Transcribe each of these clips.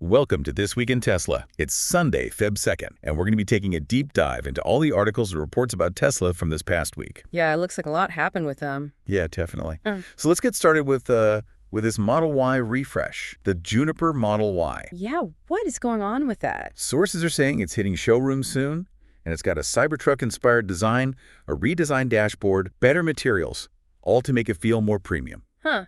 Welcome to This Week in Tesla. It's Sunday, Feb 2nd, and we're going to be taking a deep dive into all the articles and reports about Tesla from this past week. Yeah, it looks like a lot happened with them. Yeah, definitely. So let's get started with this Model Y refresh, the Juniper Model Y. Yeah, what is going on with that? Sources are saying it's hitting showrooms soon, and it's got a Cybertruck-inspired design, a redesigned dashboard, better materials, all to make it feel more premium.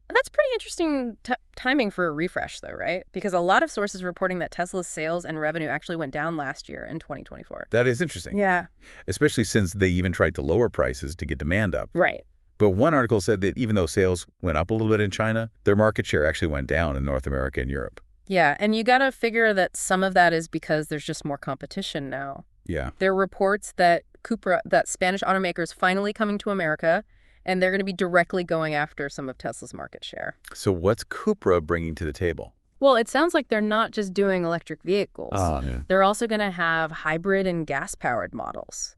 That's pretty interesting timing for a refresh, though, right? Because a lot of sources reporting that Tesla's sales and revenue actually went down last year in 2024. That is interesting. Yeah. Especially since they even tried to lower prices to get demand up. Right. But one article said that even though sales went up a little bit in China, their market share actually went down in North America and Europe. Yeah, and you gotta figure that some of that is because there's just more competition now. Yeah. There are reports that Cupra, that Spanish automaker, is finally coming to America, and they're going to be directly going after some of Tesla's market share. So what's Cupra bringing to the table? Well, it sounds like they're not just doing electric vehicles. Yeah. They're also going to have hybrid and gas-powered models.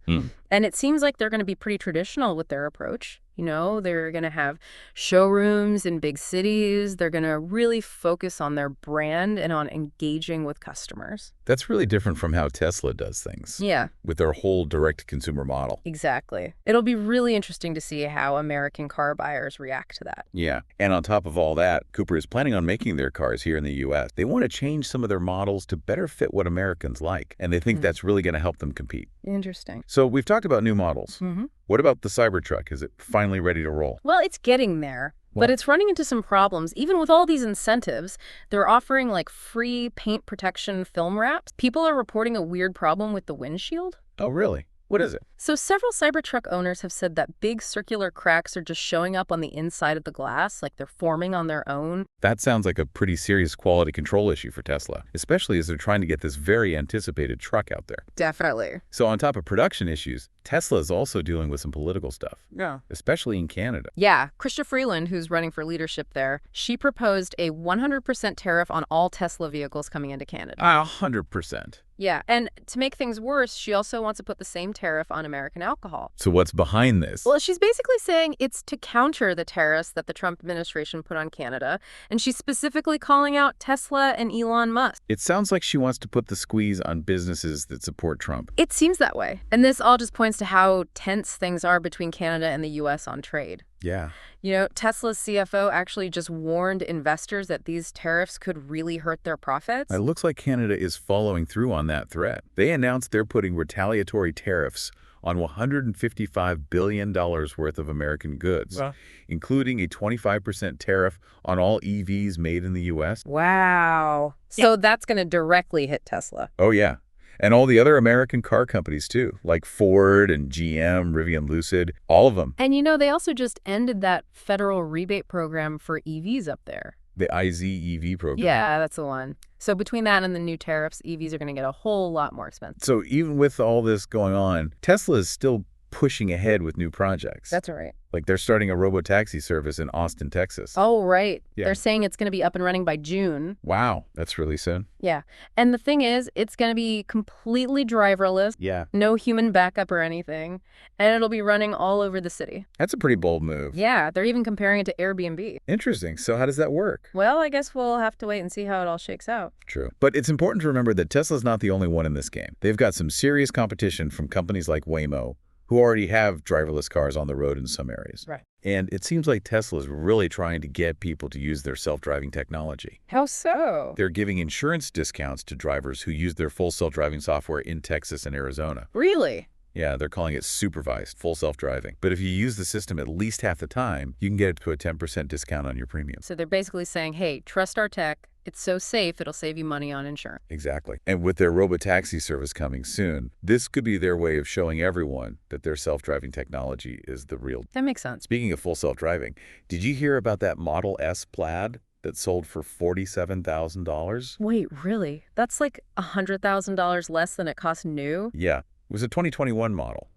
And it seems like they're going to be pretty traditional with their approach. You know, they're going to have showrooms in big cities. They're going to really focus on their brand and on engaging with customers. That's really different from how Tesla does things. Yeah. With their whole direct-to-consumer model. Exactly. It'll be really interesting to see how American car buyers react to that. Yeah. And on top of all that, Cupra is planning on making their cars here in the U.S. They want to change some of their models to better fit what Americans like. And they think that's really going to help them compete. Interesting. So we've talked about new models. What about the Cybertruck? Is it finally ready to roll? Well, it's getting there, but it's running into some problems. Even with all these incentives, they're offering like free paint protection film wraps. People are reporting a weird problem with the windshield. Oh, really? What is it? So several Cybertruck owners have said that big circular cracks are just showing up on the inside of the glass, like they're forming on their own. That sounds like a pretty serious quality control issue for Tesla, especially as they're trying to get this very anticipated truck out there. Definitely. So on top of production issues, Tesla is also dealing with some political stuff. Yeah. Especially in Canada. Yeah. Chrystia Freeland, who's running for leadership there, she proposed a 100% tariff on all Tesla vehicles coming into Canada. 100%. Yeah, and to make things worse, she also wants to put the same tariff on American alcohol. So what's behind this? Well, she's basically saying it's to counter the tariffs that the Trump administration put on Canada, and she's specifically calling out Tesla and Elon Musk. It sounds like she wants to put the squeeze on businesses that support Trump. It seems that way. And this all just points to how tense things are between Canada and the U.S. on trade. Yeah. You know, Tesla's CFO actually just warned investors that these tariffs could really hurt their profits. It looks like Canada is following through on that threat. They announced they're putting retaliatory tariffs on $155 billion worth of American goods, including a 25% tariff on all EVs made in the U.S. Wow. So that's going to directly hit Tesla. Oh, yeah. And all the other American car companies, too, like Ford and GM, Rivian, Lucid, all of them. And, you know, they also just ended that federal rebate program for EVs up there. The IZEV program. Yeah, that's the one. So between that and the new tariffs, EVs are going to get a whole lot more expensive. So even with all this going on, Tesla is still pushing ahead with new projects. That's right. Like they're starting a robotaxi service in Austin, Texas. Oh, right. Yeah. They're saying it's going to be up and running by June. Wow, that's really soon. Yeah. And the thing is, it's going to be completely driverless. Yeah. No human backup or anything. And it'll be running all over the city. That's a pretty bold move. Yeah, they're even comparing it to Airbnb. Interesting. So how does that work? Well, I guess we'll have to wait and see how it all shakes out. True. But it's important to remember that Tesla's not the only one in this game. They've got some serious competition from companies like Waymo, who already have driverless cars on the road in some areas. Right. And it seems like Tesla's really trying to get people to use their self-driving technology. How so? They're giving insurance discounts to drivers who use their full self-driving software in Texas and Arizona. Really? Yeah, they're calling it supervised, full self-driving. But if you use the system at least half the time, you can get up to a 10% discount on your premium. So they're basically saying, hey, trust our tech. It's so safe, it'll save you money on insurance. Exactly. And with their robotaxi service coming soon, this could be their way of showing everyone that their self-driving technology is the real. That makes sense. Speaking of full self-driving, did you hear about that Model S Plaid that sold for $47,000? Wait, really? That's like $100,000 less than it cost new? Yeah. It was a 2021 model.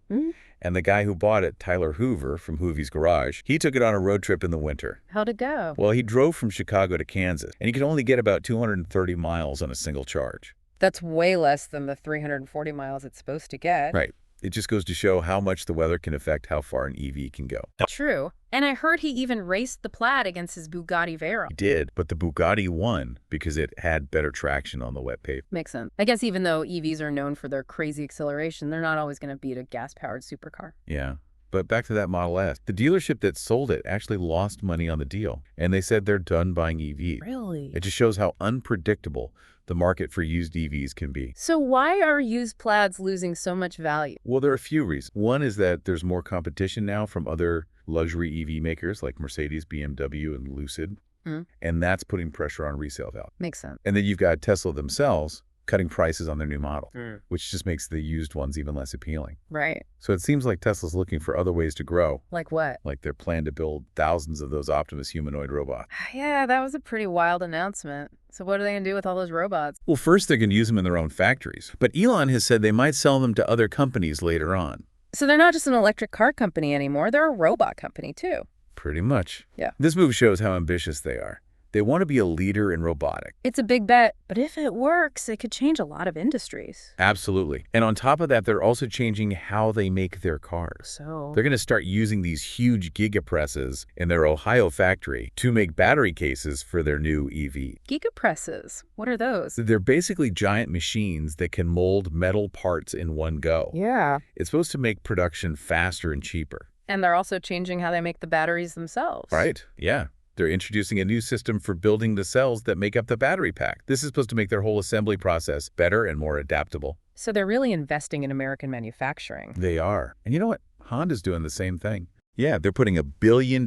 And the guy who bought it, Tyler Hoover from Hoovy's Garage, he took it on a road trip in the winter. How'd it go? Well, he drove from Chicago to Kansas, and he could only get about 230 miles on a single charge. That's way less than the 340 miles it's supposed to get. Right. It just goes to show how much the weather can affect how far an EV can go. True. And I heard he even raced the Plaid against his Bugatti Veyron. He did, but the Bugatti won because it had better traction on the wet pavement. Makes sense. I guess even though EVs are known for their crazy acceleration, they're not always going to beat a gas-powered supercar. Yeah. But back to that Model S. The dealership that sold it actually lost money on the deal, and they said they're done buying EVs. Really? It just shows how unpredictable the market for used EVs can be. So why are used Plaids losing so much value? Well, there are a few reasons. One is that there's more competition now from other luxury EV makers like Mercedes, BMW, and Lucid, and that's putting pressure on resale value. Makes sense. And then you've got Tesla themselves cutting prices on their new model, which just makes the used ones even less appealing. Right. So it seems like Tesla's looking for other ways to grow. Like what? Like their plan to build thousands of those Optimus humanoid robots. Yeah, that was a pretty wild announcement. So what are they going to do with all those robots? Well, first they're going to use them in their own factories. But Elon has said they might sell them to other companies later on. So they're not just an electric car company anymore. They're a robot company, too. Pretty much. Yeah. This move shows how ambitious they are. They want to be a leader in robotics. It's a big bet, but if it works, it could change a lot of industries. Absolutely. And on top of that, they're also changing how they make their cars. So they're going to start using these huge gigapresses in their Ohio factory to make battery cases for their new EV. gigapresses, what are those? They're basically giant machines that can mold metal parts in one go. Yeah. It's supposed to make production faster and cheaper. And they're also changing how they make the batteries themselves. Right. Yeah. They're introducing a new system for building the cells that make up the battery pack. This is supposed to make their whole assembly process better and more adaptable. So they're really investing in American manufacturing. They are. And you know what? Honda's doing the same thing. Yeah, they're putting $1 billion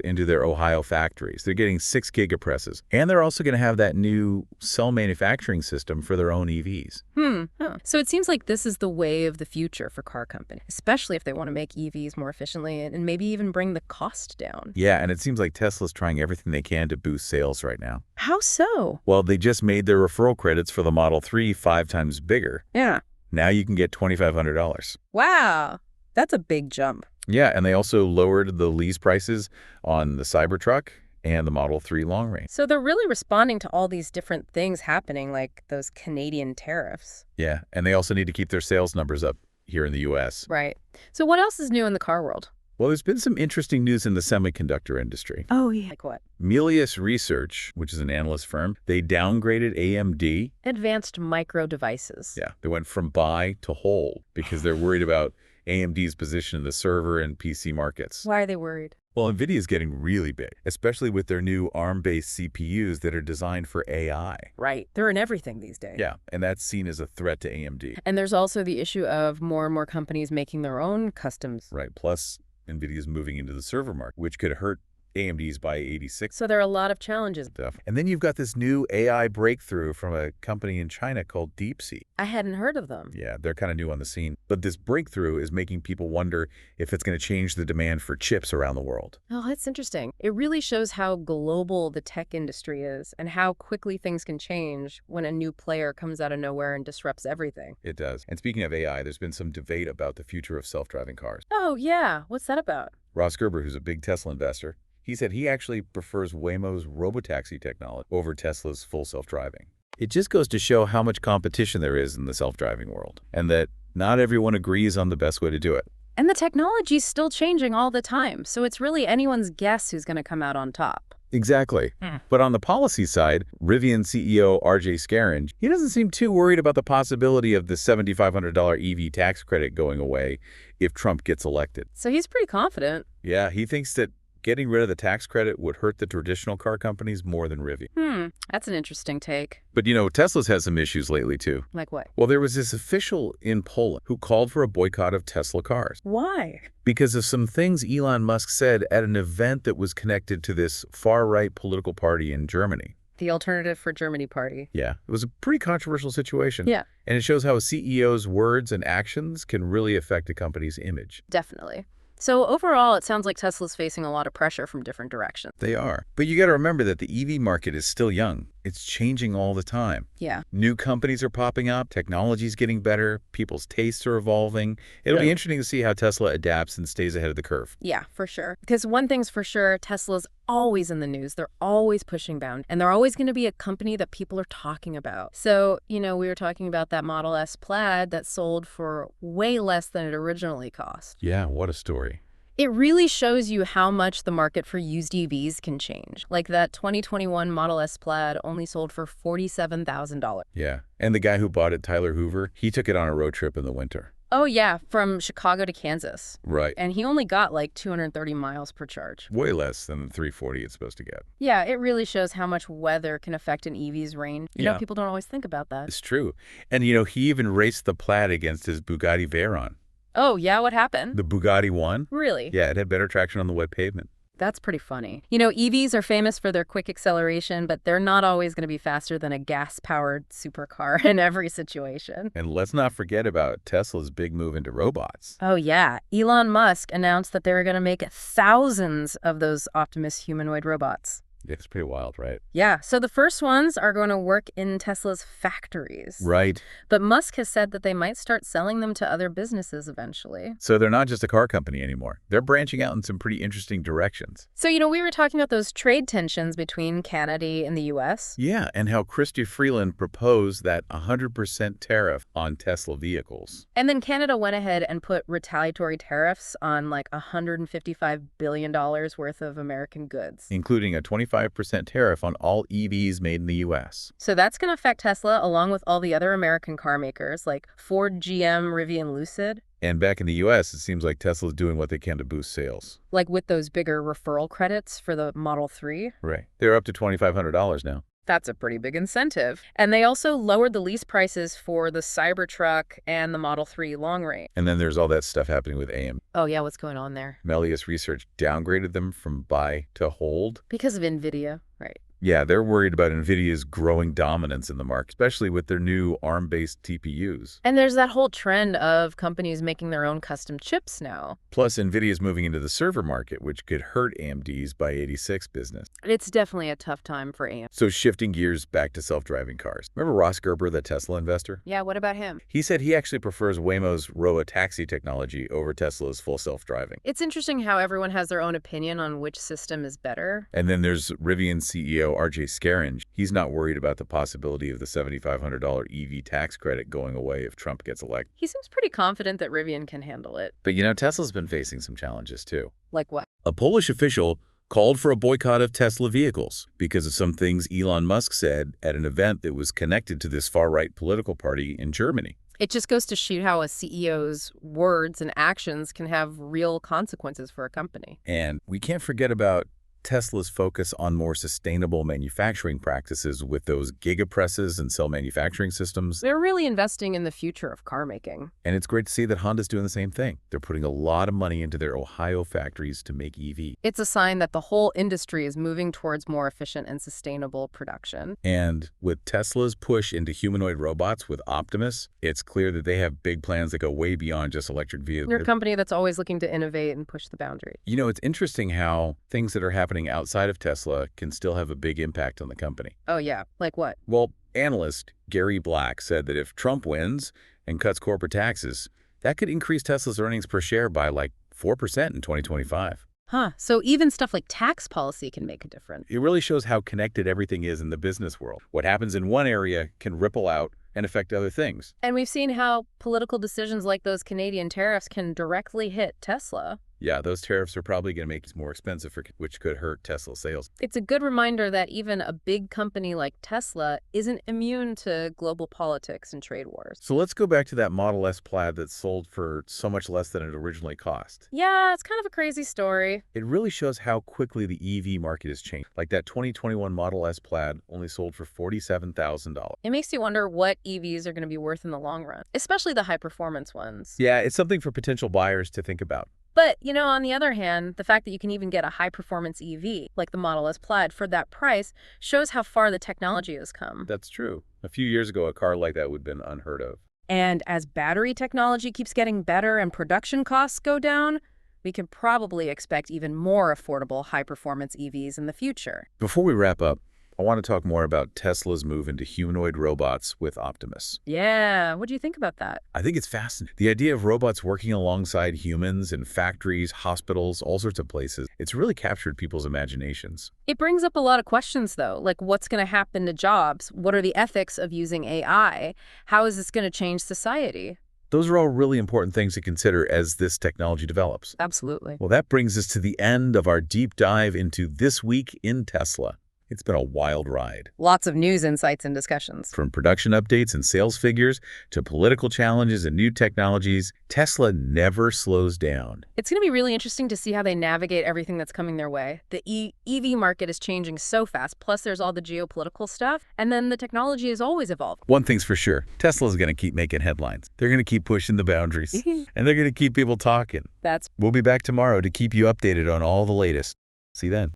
into their Ohio factories. They're getting 6 gigapresses. And they're also going to have that new cell manufacturing system for their own EVs. So it seems like this is the way of the future for car companies, especially if they want to make EVs more efficiently and maybe even bring the cost down. Yeah, and it seems like Tesla's trying everything they can to boost sales right now. How so? Well, they just made their referral credits for the Model 3 5 times bigger. Yeah. Now you can get $2,500. Wow. That's a big jump. Yeah, and they also lowered the lease prices on the Cybertruck and the Model 3 long range. So they're really responding to all these different things happening, like those Canadian tariffs. Yeah, and they also need to keep their sales numbers up here in the U.S. Right. So what else is new in the car world? Well, there's been some interesting news in the semiconductor industry. Oh, yeah. Like what? Melius Research, which is an analyst firm, they downgraded AMD. Advanced Micro Devices. Yeah, they went from buy to hold because they're worried about AMD's position in the server and PC markets. Why are they worried? Well, NVIDIA is getting really big, especially with their new ARM-based CPUs that are designed for AI. Right. They're in everything these days. Yeah, and that's seen as a threat to AMD. And there's also the issue of more and more companies making their own customs. Right, plus NVIDIA is moving into the server market, which could hurt AMD's by 86. So there are a lot of challenges. And then you've got this new AI breakthrough from a company in China called DeepSeek. I hadn't heard of them. Yeah, they're kind of new on the scene. But this breakthrough is making people wonder if it's going to change the demand for chips around the world. Oh, that's interesting. It really shows how global the tech industry is and how quickly things can change when a new player comes out of nowhere and disrupts everything. It does. And speaking of AI, there's been some debate about the future of self-driving cars. Oh, yeah. What's that about? Ross Gerber, who's a big Tesla investor, he said he actually prefers Waymo's robotaxi technology over Tesla's full self-driving. It just goes to show how much competition there is in the self-driving world, and that not everyone agrees on the best way to do it. And the technology's still changing all the time, so it's really anyone's guess who's going to come out on top. Exactly. But on the policy side, Rivian CEO RJ Scaringe, he doesn't seem too worried about the possibility of the $7,500 EV tax credit going away if Trump gets elected. So he's pretty confident. Yeah, he thinks that getting rid of the tax credit would hurt the traditional car companies more than Rivian. That's an interesting take. But, you know, Tesla's had some issues lately, too. Like what? Well, there was this official in Poland who called for a boycott of Tesla cars. Why? Because of some things Elon Musk said at an event that was connected to this far-right political party in Germany. The Alternative for Germany party. Yeah, it was a pretty controversial situation. Yeah. And it shows how a CEO's words and actions can really affect a company's image. Definitely. So overall, it sounds like Tesla's facing a lot of pressure from different directions. They are. But you got to remember that the EV market is still young. It's changing all the time. Yeah. New companies are popping up. Technology's getting better. People's tastes are evolving. It'll be interesting to see how Tesla adapts and stays ahead of the curve. Yeah, for sure. Because one thing's for sure, Tesla's always in the news. They're always pushing boundaries. And they're always going to be a company that people are talking about. So, you know, we were talking about that Model S Plaid that sold for way less than it originally cost. Yeah, what a story. It really shows you how much the market for used EVs can change. Like that 2021 Model S Plaid only sold for $47,000. Yeah. And the guy who bought it, Tyler Hoover, he took it on a road trip in the winter. Oh, yeah, from Chicago to Kansas. Right. And he only got like 230 miles per charge. Way less than the 340 it's supposed to get. Yeah, it really shows how much weather can affect an EV's range. You know, people don't always think about that. It's true. And, he even raced the Plaid against his Bugatti Veyron. Oh, yeah, what happened? The Bugatti won? Really? Yeah, it had better traction on the wet pavement. That's pretty funny. EVs are famous for their quick acceleration, but they're not always going to be faster than a gas-powered supercar in every situation. And let's not forget about Tesla's big move into robots. Oh, yeah. Elon Musk announced that they were going to make thousands of those Optimus humanoid robots. It's pretty wild, right? Yeah, so the first ones are going to work in Tesla's factories. Right. But Musk has said that they might start selling them to other businesses eventually. So they're not just a car company anymore. They're branching out in some pretty interesting directions. So, we were talking about those trade tensions between Canada and the U.S. Yeah, and how Chrystia Freeland proposed that 100% tariff on Tesla vehicles. And then Canada went ahead and put retaliatory tariffs on like $155 billion worth of American goods. Including a 25% tariff on all EVs made in the U.S. So that's going to affect Tesla along with all the other American car makers like Ford, GM, Rivian, Lucid. And back in the U.S., it seems like Tesla's doing what they can to boost sales. Like with those bigger referral credits for the Model 3. Right. They're up to $2,500 now. That's a pretty big incentive. And they also lowered the lease prices for the Cybertruck and the Model 3 long range. And then there's all that stuff happening with AM. Oh, yeah, what's going on there? Melius Research downgraded them from buy to hold. Because of NVIDIA, right. Yeah, they're worried about NVIDIA's growing dominance in the market, especially with their new ARM-based TPUs. And there's that whole trend of companies making their own custom chips now. Plus, NVIDIA's moving into the server market, which could hurt AMD's x86 business. It's definitely a tough time for AMD. So shifting gears back to self-driving cars. Remember Ross Gerber, the Tesla investor? Yeah, what about him? He said he actually prefers Waymo's robotaxi technology over Tesla's full self-driving. It's interesting how everyone has their own opinion on which system is better. And then there's Rivian CEO RJ Scaringe. He's not worried about the possibility of the $7,500 EV tax credit going away if Trump gets elected. He seems pretty confident that Rivian can handle it. But Tesla's been facing some challenges too. Like what? A Polish official called for a boycott of Tesla vehicles because of some things Elon Musk said at an event that was connected to this far-right political party in Germany. It just goes to show how a CEO's words and actions can have real consequences for a company. And we can't forget about Tesla's focus on more sustainable manufacturing practices with those gigapresses and cell manufacturing systems. They're really investing in the future of car making. And it's great to see that Honda's doing the same thing. They're putting a lot of money into their Ohio factories to make EV. It's a sign that the whole industry is moving towards more efficient and sustainable production. And with Tesla's push into humanoid robots with Optimus, it's clear that they have big plans that go way beyond just electric vehicles. They're a company that's always looking to innovate and push the boundaries. It's interesting how things that are happening outside of Tesla can still have a big impact on the company. Oh, yeah. Like what? Well, analyst Gary Black said that if Trump wins and cuts corporate taxes, that could increase Tesla's earnings per share by like 4% in 2025. Huh. So even stuff like tax policy can make a difference. It really shows how connected everything is in the business world. What happens in one area can ripple out and affect other things. And we've seen how political decisions like those Canadian tariffs can directly hit Tesla. Yeah, those tariffs are probably going to make it more expensive, which could hurt Tesla's sales. It's a good reminder that even a big company like Tesla isn't immune to global politics and trade wars. So let's go back to that Model S Plaid that sold for so much less than it originally cost. Yeah, it's kind of a crazy story. It really shows how quickly the EV market has changed. Like that 2021 Model S Plaid only sold for $47,000. It makes you wonder what EVs are going to be worth in the long run, especially the high-performance ones. Yeah, it's something for potential buyers to think about. But, on the other hand, the fact that you can even get a high-performance EV, like the Model S Plaid, for that price shows how far the technology has come. That's true. A few years ago, a car like that would have been unheard of. And as battery technology keeps getting better and production costs go down, we can probably expect even more affordable high-performance EVs in the future. Before we wrap up, I want to talk more about Tesla's move into humanoid robots with Optimus. Yeah, what do you think about that? I think it's fascinating. The idea of robots working alongside humans in factories, hospitals, all sorts of places, it's really captured people's imaginations. It brings up a lot of questions, though, like what's going to happen to jobs? What are the ethics of using AI? How is this going to change society? Those are all really important things to consider as this technology develops. Absolutely. Well, that brings us to the end of our deep dive into This Week in Tesla. It's been a wild ride. Lots of news, insights, and discussions. From production updates and sales figures to political challenges and new technologies, Tesla never slows down. It's going to be really interesting to see how they navigate everything that's coming their way. The EV market is changing so fast, plus there's all the geopolitical stuff, and then the technology is always evolving. One thing's for sure, Tesla's going to keep making headlines. They're going to keep pushing the boundaries, and they're going to keep people talking. We'll be back tomorrow to keep you updated on all the latest. See you then.